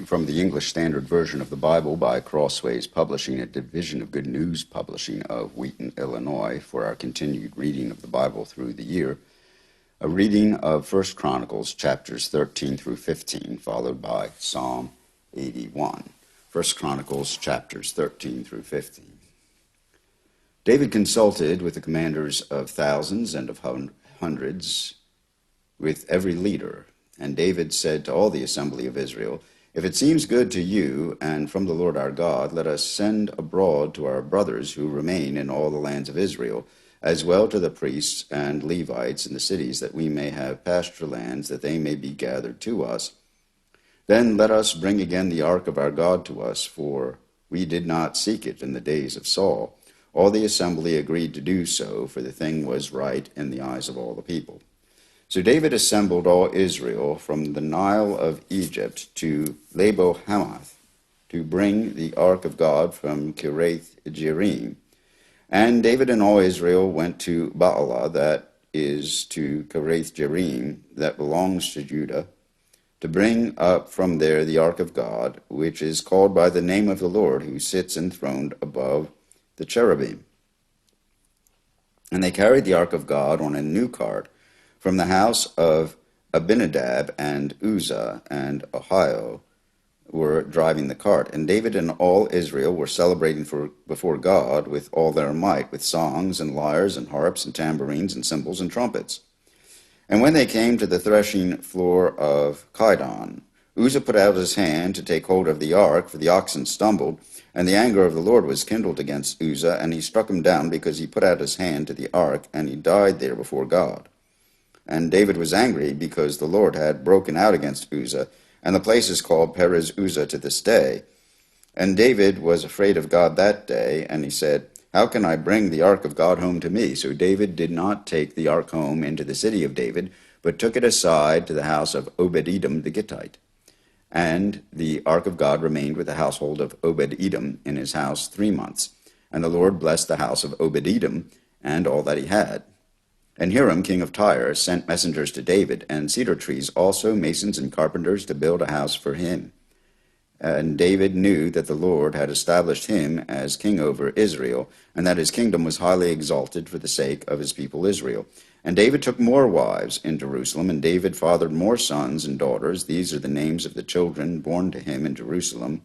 from the English Standard Version of the Bible by Crossways Publishing, a division of Good News Publishing of Wheaton, Illinois, for our continued reading of the Bible through the year. A reading of 1 Chronicles chapters 13 through 15, followed by Psalm 81. 1 Chronicles chapters 13 through 15. David consulted with the commanders of thousands and of hundreds, with every leader. And David said to all the assembly of Israel, "If it seems good to you and from the Lord our God, let us send abroad to our brothers who remain in all the lands of Israel, as well to the priests and Levites in the cities, that we may have pasture lands, that they may be gathered to us. Then let us bring again the ark of our God to us, for we did not seek it in the days of Saul." All the assembly agreed to do so, for the thing was right in the eyes of all the people. So David assembled all Israel from the Nile of Egypt to Lebo-Hamath to bring the ark of God from Kiriath-Jearim. And David and all Israel went to Baalah, that is to Kiriath-Jearim, that belongs to Judah, to bring up from there the ark of God, which is called by the name of the Lord, who sits enthroned above the cherubim. And they carried the ark of God on a new cart from the house of Abinadab, and Uzzah and Ahio were driving the cart. And David and all Israel were celebrating before God with all their might, with songs and lyres and harps and tambourines and cymbals and trumpets. And when they came to the threshing floor of Chidon, Uzzah put out his hand to take hold of the ark, for the oxen stumbled, and the anger of the Lord was kindled against Uzzah, and he struck him down because he put out his hand to the ark, and he died there before God. And David was angry because the Lord had broken out against Uzzah, and the place is called Perez Uzzah to this day. And David was afraid of God that day, and he said, "How can I bring the ark of God home to me?" So David did not take the ark home into the city of David, but took it aside to the house of Obed-Edom the Gittite. And the ark of God remained with the household of Obed-Edom in his house 3 months. And the Lord blessed the house of Obed-Edom and all that he had. And Hiram, king of Tyre, sent messengers to David, and cedar trees also, masons and carpenters, to build a house for him. And David knew that the Lord had established him as king over Israel, and that his kingdom was highly exalted for the sake of his people Israel. And David took more wives in Jerusalem, and David fathered more sons and daughters. These are the names of the children born to him in Jerusalem: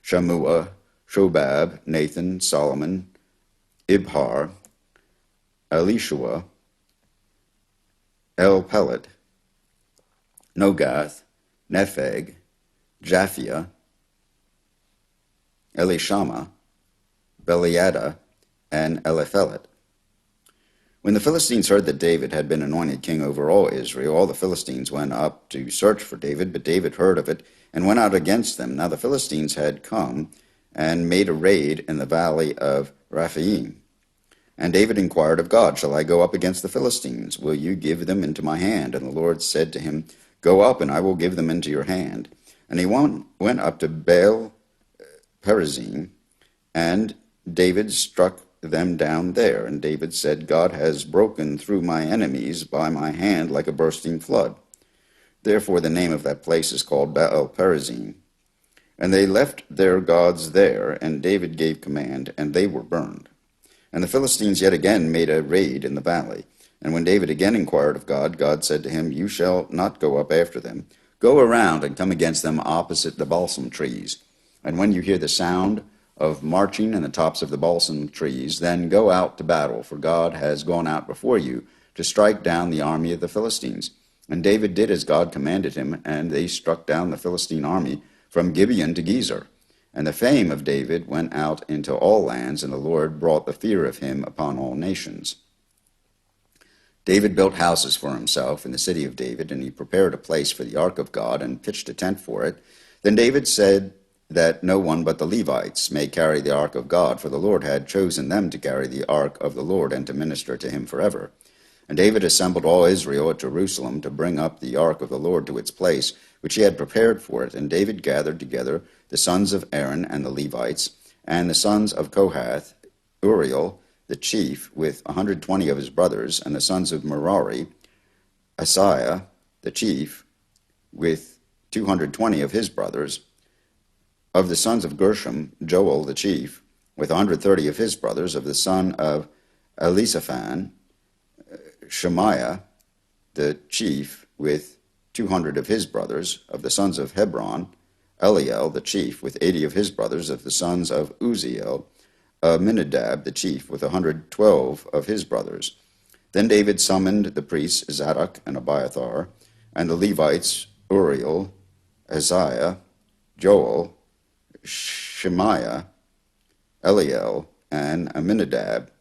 Shammua, Shobab, Nathan, Solomon, Ibhar, Elishua, Elpelet, Nogath, Nepheg, Japhia, Elishama, Beliada, and Eliphelet. When the Philistines heard that David had been anointed king over all Israel, all the Philistines went up to search for David, but David heard of it and went out against them. Now the Philistines had come and made a raid in the valley of Rephaim. And David inquired of God, "Shall I go up against the Philistines? Will you give them into my hand?" And the Lord said to him, "Go up, and I will give them into your hand." And he went up to Baal Perazim, and David struck them down there. And David said, "God has broken through my enemies by my hand like a bursting flood." Therefore the name of that place is called Baal Perazim. And they left their gods there, and David gave command, and they were burned. And the Philistines yet again made a raid in the valley. And when David again inquired of God, God said to him, "You shall not go up after them. Go around and come against them opposite the balsam trees. And when you hear the sound of marching in the tops of the balsam trees, then go out to battle, for God has gone out before you to strike down the army of the Philistines." And David did as God commanded him, and they struck down the Philistine army from Gibeon to Gezer. And the fame of David went out into all lands, and the Lord brought the fear of him upon all nations. David built houses for himself in the city of David, and he prepared a place for the ark of God and pitched a tent for it. Then David said that no one but the Levites may carry the ark of God, for the Lord had chosen them to carry the ark of the Lord and to minister to him forever. And David assembled all Israel at Jerusalem to bring up the ark of the Lord to its place, which he had prepared for it. And David gathered together the sons of Aaron and the Levites, and the sons of Kohath, Uriel the chief, with 120 of his brothers, and the sons of Merari, Asaiah the chief, with 220 of his brothers, Of the sons of Gershom, Joel the chief, with 130 of his brothers, of the son of Elisaphan, Shemaiah the chief, with 200 of his brothers, of the sons of Hebron, Eliel the chief, with 80 of his brothers, of the sons of Uzziel, Aminadab the chief, with 112 of his brothers. Then David summoned the priests Zadok and Abiathar, and the Levites Uriel, Isaiah, Joel, Shemaiah, Eliel, and Aminadab,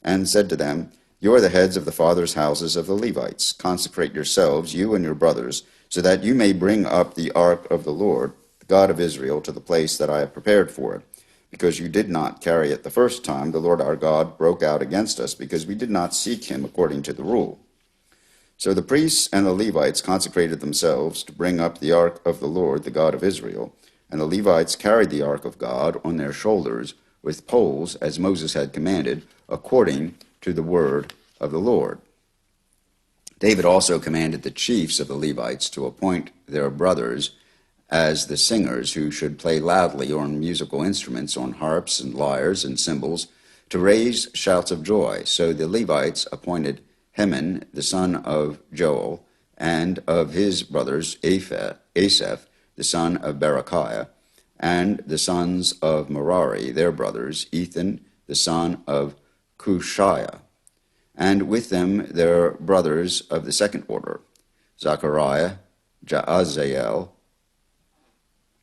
and said to them, You are the heads of the fathers' houses of the Levites. Consecrate yourselves, you and your brothers, so that you may bring up the ark of the Lord, the God of Israel, to the place that I have prepared for it. Because you did not carry it the first time, the Lord our God broke out against us, because we did not seek him according to the rule. So the priests and the Levites consecrated themselves to bring up the ark of the Lord, the God of Israel. And the Levites carried the ark of God on their shoulders with poles, as Moses had commanded, according to the word of the Lord. David also commanded the chiefs of the Levites to appoint their brothers as the singers who should play loudly on musical instruments, on harps and lyres and cymbals, to raise shouts of joy. So the Levites appointed Heman, the son of Joel, and of his brothers Asaph, the son of Berechiah, and the sons of Merari, their brothers, Ethan, the son of Cushiah, and with them their brothers of the second order, Zechariah, Jaaziel,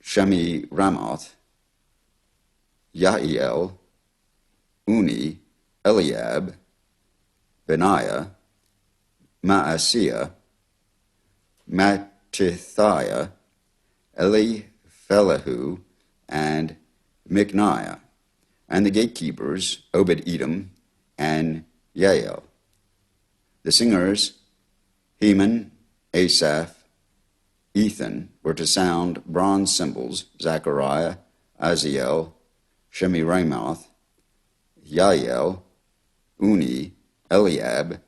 Shemiramoth, Yahiel, Uni, Eliab, Benaiah, Maaseiah, Mattithiah, Eliphelehu, and Micniah, and the gatekeepers, Obed-Edom and Yael. The singers, Heman, Asaph, Ethan, were to sound bronze cymbals, Zechariah, Aziel, Shemiramoth, Yael, Uni, Eliab,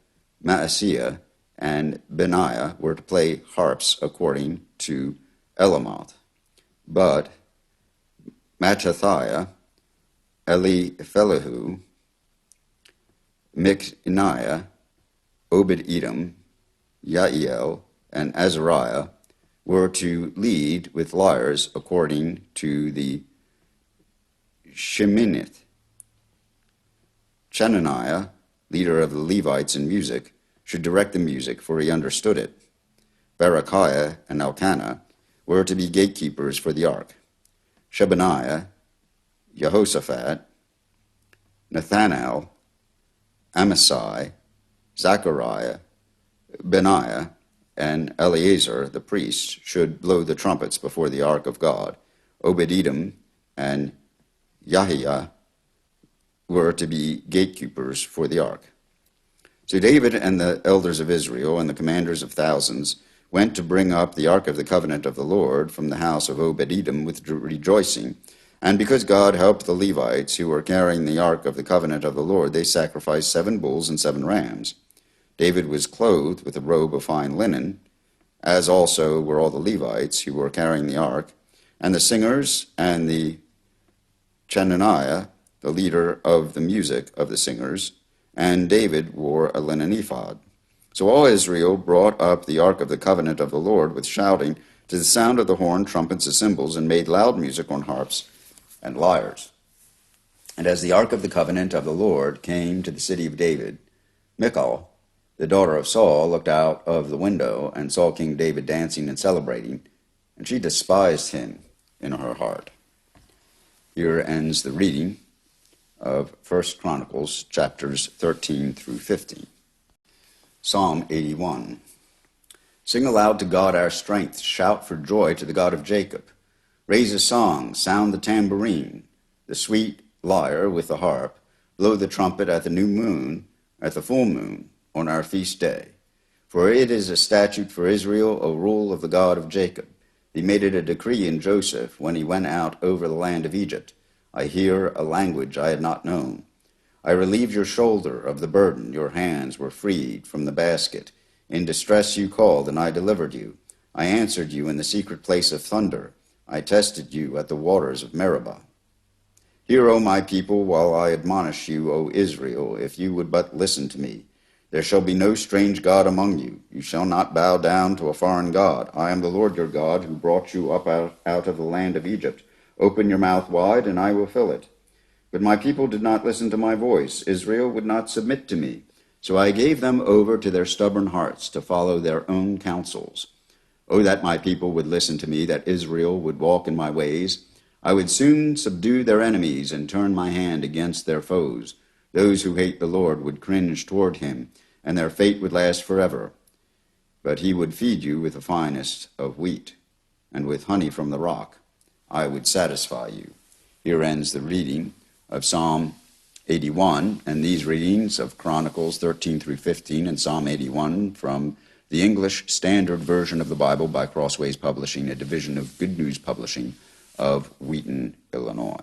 Maaseiah, and Benaiah were to play harps according to Elamoth. But Mattithiah, Eliphelehu, Micniah, Obed-Edom, Yael, and Azariah were to lead with lyres according to the Sheminith. Chenaniah, leader of the Levites in music, should direct the music, for he understood it. Berechiah and Elkanah were to be gatekeepers for the ark. Shebaniah, Jehoshaphat, Nathanael, Amasai, Zechariah, Benaiah, and Eleazar the priest should blow the trumpets before the ark of God. Obed-Edom and Yahiah were to be gatekeepers for the ark. So David and the elders of Israel and the commanders of thousands went to bring up the ark of the covenant of the Lord from the house of Obed-Edom with rejoicing. And because God helped the Levites who were carrying the ark of the covenant of the Lord, they sacrificed 7 bulls and 7 rams. David was clothed with a robe of fine linen, as also were all the Levites who were carrying the ark, and the singers and the Chenaniah, the leader of the music of the singers, and David wore a linen ephod. So all Israel brought up the ark of the covenant of the Lord with shouting, to the sound of the horn, trumpets, and cymbals, and made loud music on harps and lyres. And as the ark of the covenant of the Lord came to the city of David, Michal, the daughter of Saul, looked out of the window and saw King David dancing and celebrating, and she despised him in her heart. Here ends the reading of 1 Chronicles chapters 13 through 15. Psalm 81. Sing aloud to God our strength, shout for joy to the God of Jacob. Raise a song, sound the tambourine, the sweet lyre with the harp, blow the trumpet at the new moon, at the full moon, on our feast day. For it is a statute for Israel, a rule of the God of Jacob. He made it a decree in Joseph when he went out over the land of Egypt. I hear a language I had not known. I relieved your shoulder of the burden. Your hands were freed from the basket. In distress you called, and I delivered you. I answered you in the secret place of thunder. I tested you at the waters of Meribah. Hear, O my people, while I admonish you, O Israel, if you would but listen to me. There shall be no strange god among you. You shall not bow down to a foreign god. I am the Lord your God, who brought you up out of the land of Egypt. Open your mouth wide, and I will fill it. But my people did not listen to my voice. Israel would not submit to me. So I gave them over to their stubborn hearts to follow their own counsels. Oh, that my people would listen to me, that Israel would walk in my ways. I would soon subdue their enemies and turn my hand against their foes. Those who hate the Lord would cringe toward him, and their fate would last forever. But he would feed you with the finest of wheat, and with honey from the rock. I would satisfy you. Here ends the reading of Psalm 81, and these readings of Chronicles 13 through 15 and Psalm 81 from the English Standard Version of the Bible by Crossways Publishing, a division of Good News Publishing of Wheaton, Illinois.